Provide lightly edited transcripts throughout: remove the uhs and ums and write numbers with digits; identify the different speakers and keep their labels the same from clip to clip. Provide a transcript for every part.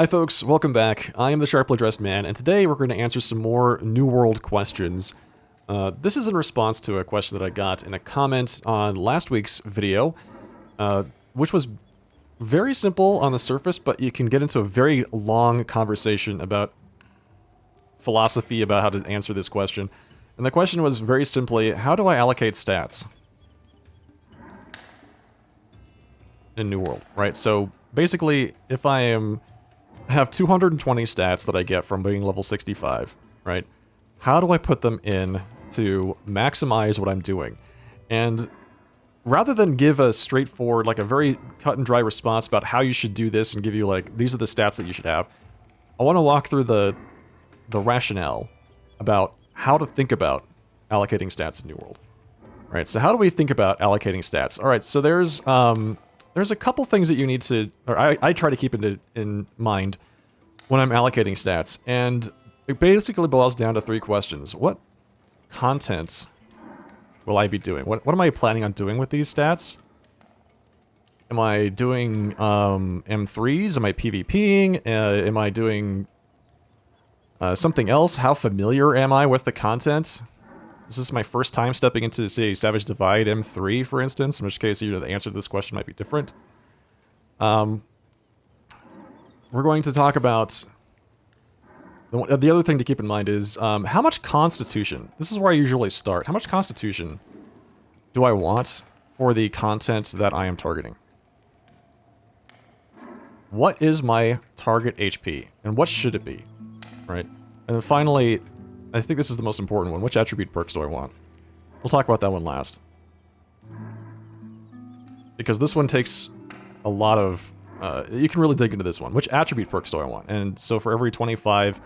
Speaker 1: Hi folks, welcome back. I am the Sharply Dressed Man, and today we're going to answer some more New World questions. This is in response to a question that I got in a comment on last week's video, which was very simple on the surface, but you can get into a very long conversation about philosophy about how to answer this question. And the question was very simply, how do I allocate stats in New World, right? So basically, if I have 220 stats that I get from being level 65, right? How do I put them in to maximize what I'm doing? And rather than give a straightforward, like a very cut and dry response about how you should do this and give you like, these are the stats that you should have, I want to walk through the rationale about how to think about allocating stats in New World. Right, so how do we think about allocating stats? Alright, so there's a couple things that you need to, or I try to keep in mind when I'm allocating stats, and it basically boils down to three questions. What content will I be doing? What am I planning on doing with these stats? Am I doing M3s? Am I PvPing? Am I doing something else? How familiar am I with the content? Is this my first time stepping into, say, Savage Divide M3, for instance? In which case, the answer to this question might be different. We're going to talk about... The other thing to keep in mind is, how much Constitution... This is where I usually start. How much Constitution do I want for the content that I am targeting? What is my target HP? And what should it be? Right? And then finally... I think this is the most important one. Which attribute perks do I want? We'll talk about that one last. Because this one takes a lot of... you can really dig into this one. Which attribute perks do I want? And so for every 25,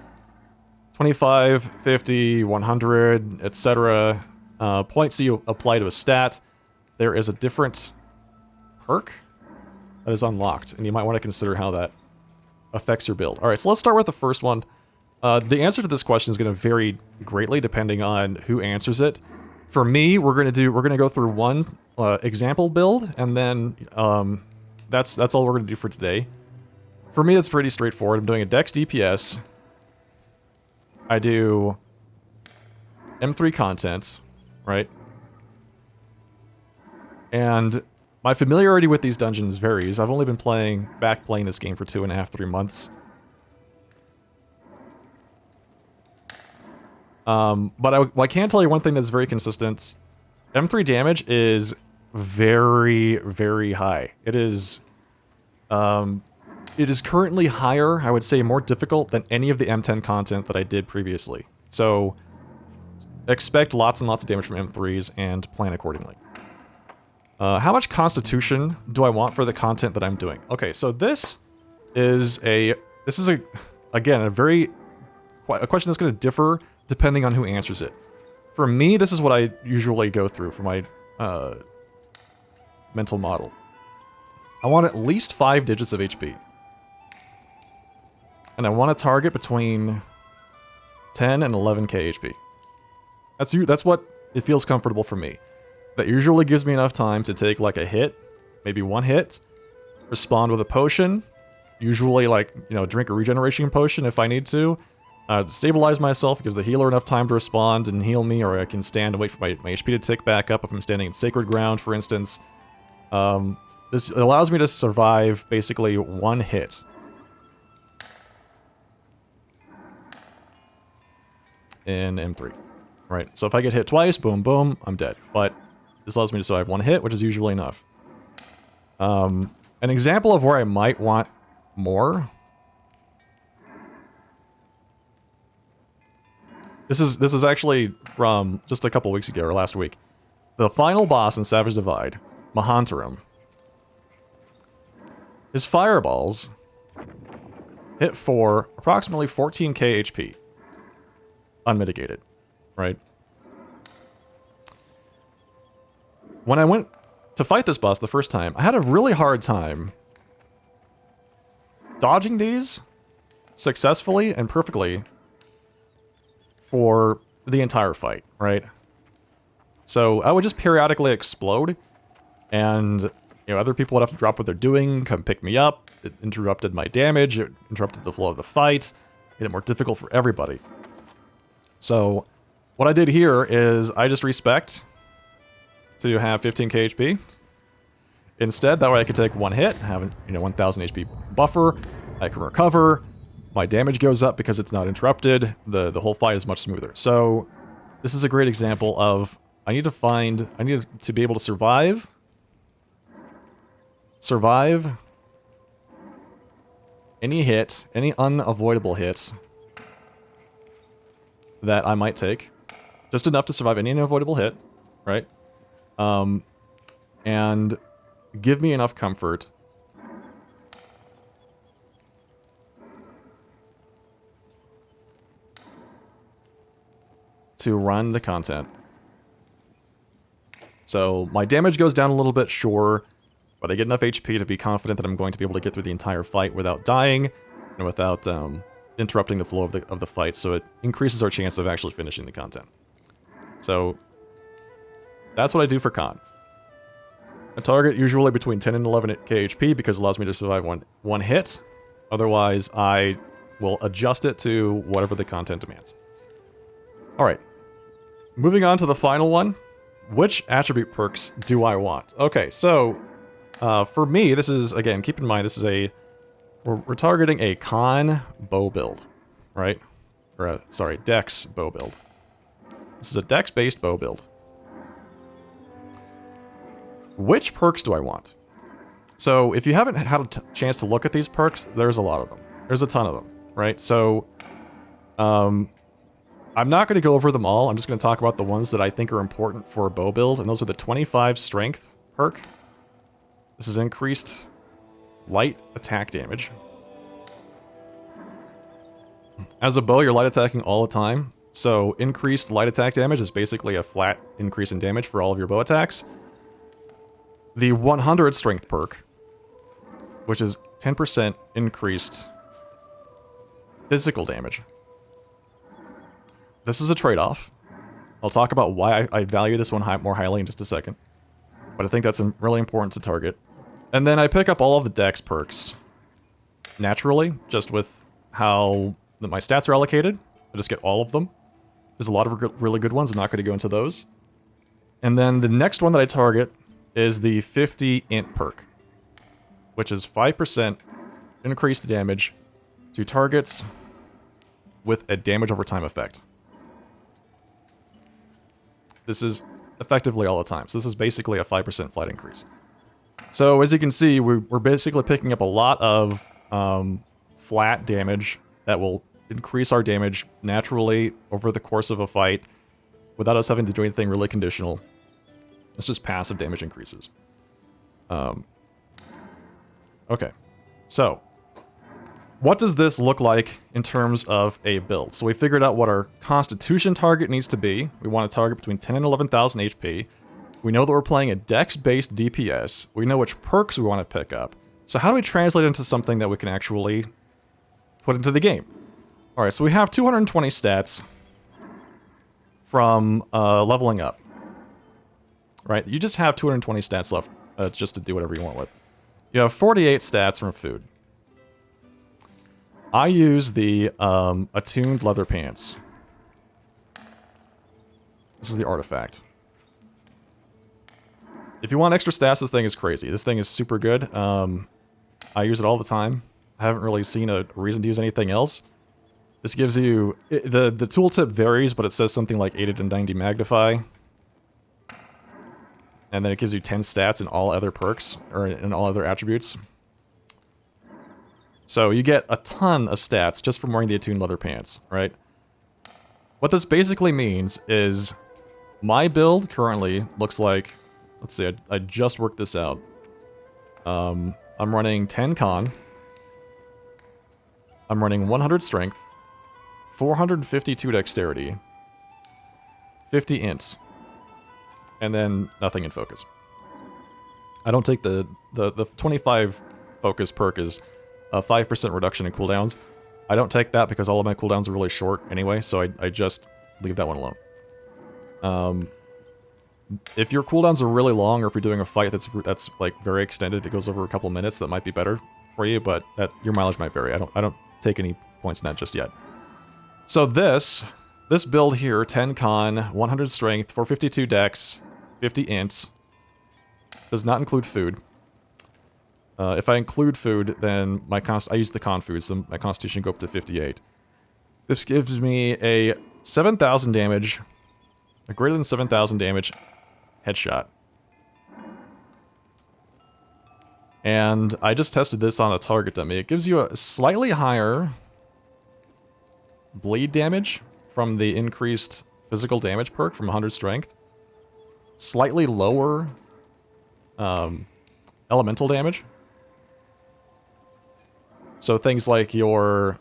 Speaker 1: 50, 100, etc. Points that you apply to a stat, there is a different perk that is unlocked. And you might want to consider how that affects your build. Alright, so let's start with the first one. The answer to this question is going to vary greatly depending on who answers it. For me, we're going to go through one example build, and then that's all we're going to do for today. For me, it's pretty straightforward. I'm doing a Dex DPS. I do M3 content, right? And my familiarity with these dungeons varies. I've only been playing this game for 2.5, 3 months. But I can tell you one thing that's very consistent. M3 damage is very, very high. It is currently higher, I would say more difficult than any of the M10 content that I did previously. So, expect lots and lots of damage from M3s and plan accordingly. How much Constitution do I want for the content that I'm doing? Okay, so this is again, a question that's going to differ depending on who answers it. For me, this is what I usually go through for my mental model. I want at least 5 digits of HP. And I want to target between 10 and 11k HP. That's what it feels comfortable for me. That usually gives me enough time to take like a hit, maybe one hit, respond with a potion, usually like, drink a regeneration potion if I need to, stabilize myself, gives the healer enough time to respond and heal me, or I can stand and wait for my HP to tick back up if I'm standing in sacred ground, for instance. This allows me to survive basically one hit. In M3. Right, so if I get hit twice, boom, boom, I'm dead. But this allows me to survive one hit, which is usually enough. An example of where I might want more... This is actually from just a couple weeks ago, or last week. The final boss in Savage Divide, Mahantaram. His fireballs hit for approximately 14k HP. Unmitigated, right? When I went to fight this boss the first time, I had a really hard time dodging these successfully and perfectly for the entire fight, right? So I would just periodically explode, and other people would have to drop what they're doing, come pick me up. It interrupted my damage. It interrupted the flow of the fight. Made it more difficult for everybody. So what I did here is I just respect to have 15k HP. Instead, that way I could take one hit, have 1000 HP buffer. I can recover. My damage goes up because it's not interrupted. The whole fight is much smoother. So this is a great example of I need to be able to survive any hit, any unavoidable hits that I might take. Just enough to survive any unavoidable hit, right? And give me enough comfort to run the content. So my damage goes down a little bit, sure, but I get enough HP to be confident that I'm going to be able to get through the entire fight without dying and without interrupting the flow of the fight, so it increases our chance of actually finishing the content. So that's what I do for con. I target usually between 10 and 11k HP because it allows me to survive one hit. Otherwise, I will adjust it to whatever the content demands. Alright. Moving on to the final one. Which attribute perks do I want? Okay, so for me, this is, again, keep in mind, this is we're targeting a con bow build, right? Or, sorry, dex bow build. This is a dex-based bow build. Which perks do I want? So, if you haven't had a chance to look at these perks, there's a lot of them. There's a ton of them, right? So, I'm not going to go over them all. I'm just going to talk about the ones that I think are important for a bow build, and those are the 25 strength perk. This is increased light attack damage. As a bow, you're light attacking all the time, so increased light attack damage is basically a flat increase in damage for all of your bow attacks. The 100 strength perk, which is 10% increased physical damage. This is a trade-off. I'll talk about why I value this one more highly in just a second. But I think that's really important to target. And then I pick up all of the dex perks naturally, just with how my stats are allocated. I just get all of them. There's a lot of really good ones. I'm not going to go into those. And then the next one that I target is the 50 int perk, which is 5% increased damage to targets with a damage over time effect. This is effectively all the time. So this is basically a 5% flat increase. So as you can see, we're basically picking up a lot of flat damage that will increase our damage naturally over the course of a fight without us having to do anything really conditional. It's just passive damage increases. Okay, so what does this look like in terms of a build? So we figured out what our constitution target needs to be. We want to target between 10 and 11,000 HP. We know that we're playing a dex-based DPS. We know which perks we want to pick up. So how do we translate it into something that we can actually put into the game? Alright, so we have 220 stats from leveling up. Right, you just have 220 stats left just to do whatever you want with. You have 48 stats from food. I use the attuned leather pants. This is the artifact. If you want extra stats, this thing is crazy. This thing is super good. I use it all the time. I haven't really seen a reason to use anything else. This gives you... The tooltip varies, but it says something like 80 to 90 magnify. And then it gives you 10 stats in all other perks, or in all other attributes. So you get a ton of stats just from wearing the attuned leather pants, right? What this basically means is my build currently looks like... Let's see, I just worked this out. I'm running 10 con. I'm running 100 strength, 452 dexterity, 50 int, and then nothing in focus. I don't take the 25 focus perk is a 5% reduction in cooldowns. I don't take that because all of my cooldowns are really short anyway, so I just leave that one alone. If your cooldowns are really long, or if you're doing a fight that's like very extended, it goes over a couple minutes, that might be better for you, but your mileage might vary. I don't take any points in that just yet. So this build here, 10 con, 100 strength, 452 dex, 50 int, does not include food. If I include food, then I use the con foods, so my constitution go up to 58. This gives me a 7,000 damage, a greater than 7,000 damage headshot. And I just tested this on a target dummy. It gives you a slightly higher bleed damage from the increased physical damage perk from 100 strength. Slightly lower elemental damage. So things like your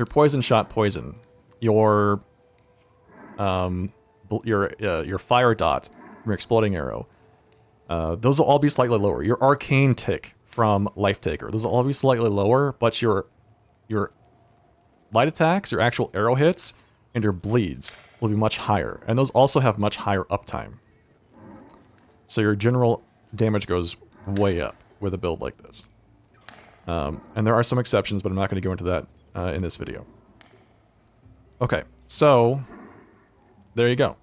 Speaker 1: poison shot poison, your fire dot from your exploding arrow, those will all be slightly lower. Your arcane tick from Life Taker, those will all be slightly lower, but your light attacks, your actual arrow hits, and your bleeds will be much higher. And those also have much higher uptime. So your general damage goes way up with a build like this. And there are some exceptions, but I'm not going to go into that in this video. Okay, so there you go.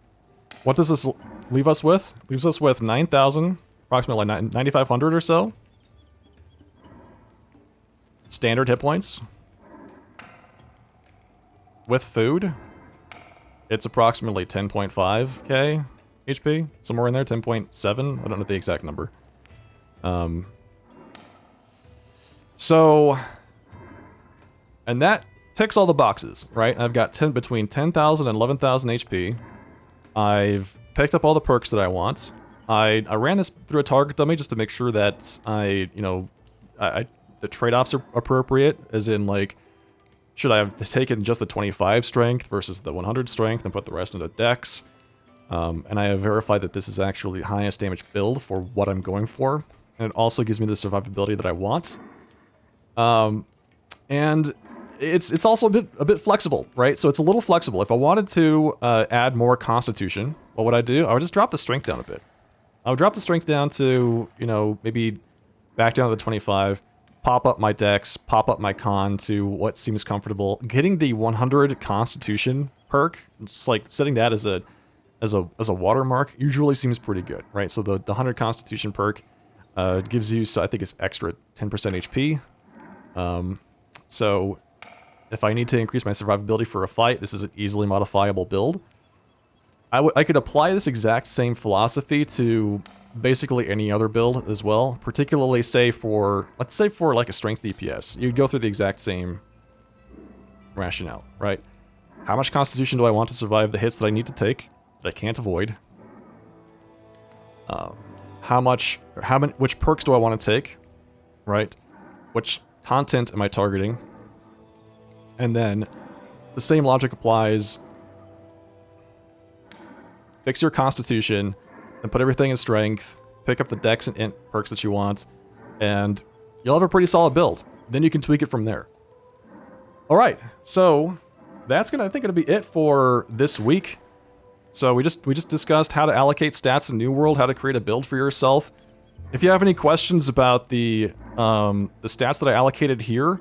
Speaker 1: What does this leave us with? Leaves us with 9,000, approximately 9,500 or so. Standard hit points. With food, it's approximately 10.5k HP, somewhere in there, 10.7. I don't know the exact number. So, and that ticks all the boxes, right? I've got between 10,000 and 11,000 HP. I've picked up all the perks that I want. I ran this through a target dummy just to make sure that the trade-offs are appropriate, as in, like, should I have taken just the 25 strength versus the 100 strength and put the rest into dex? And I have verified that this is actually the highest damage build for what I'm going for. And it also gives me the survivability that I want. And it's also a bit flexible, right? So it's a little flexible. If I wanted to add more constitution, what would I do? I would just drop the strength down a bit. I would drop the strength down to, maybe back down to the 25, pop up my dex, pop up my con to what seems comfortable. Getting the 100 constitution perk, just like setting that as a watermark, usually seems pretty good, right? So the 100 constitution perk gives you, so I think it's extra 10% HP. So if I need to increase my survivability for a fight, this is an easily modifiable build. I could apply this exact same philosophy to basically any other build as well, particularly let's say for like a strength DPS. You'd go through the exact same rationale, right? How much constitution do I want to survive the hits that I need to take, that I can't avoid? Which perks do I want to take, right? Which content am I targeting? And then the same logic applies. Fix your constitution and put everything in strength, pick up the dex and int perks that you want, and you'll have a pretty solid build. Then you can tweak it from there. Alright, so that's I think gonna be it for this week. So we just discussed how to allocate stats in New World, how to create a build for yourself. If you have any questions about the stats that I allocated here,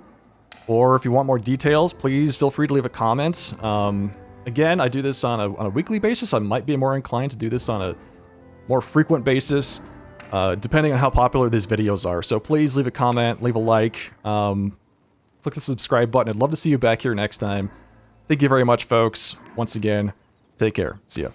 Speaker 1: or if you want more details, please feel free to leave a comment. Again, I do this on a weekly basis. I might be more inclined to do this on a more frequent basis, depending on how popular these videos are. So please leave a comment, leave a like, click the subscribe button. I'd love to see you back here next time. Thank you very much, folks. Once again, take care. See ya.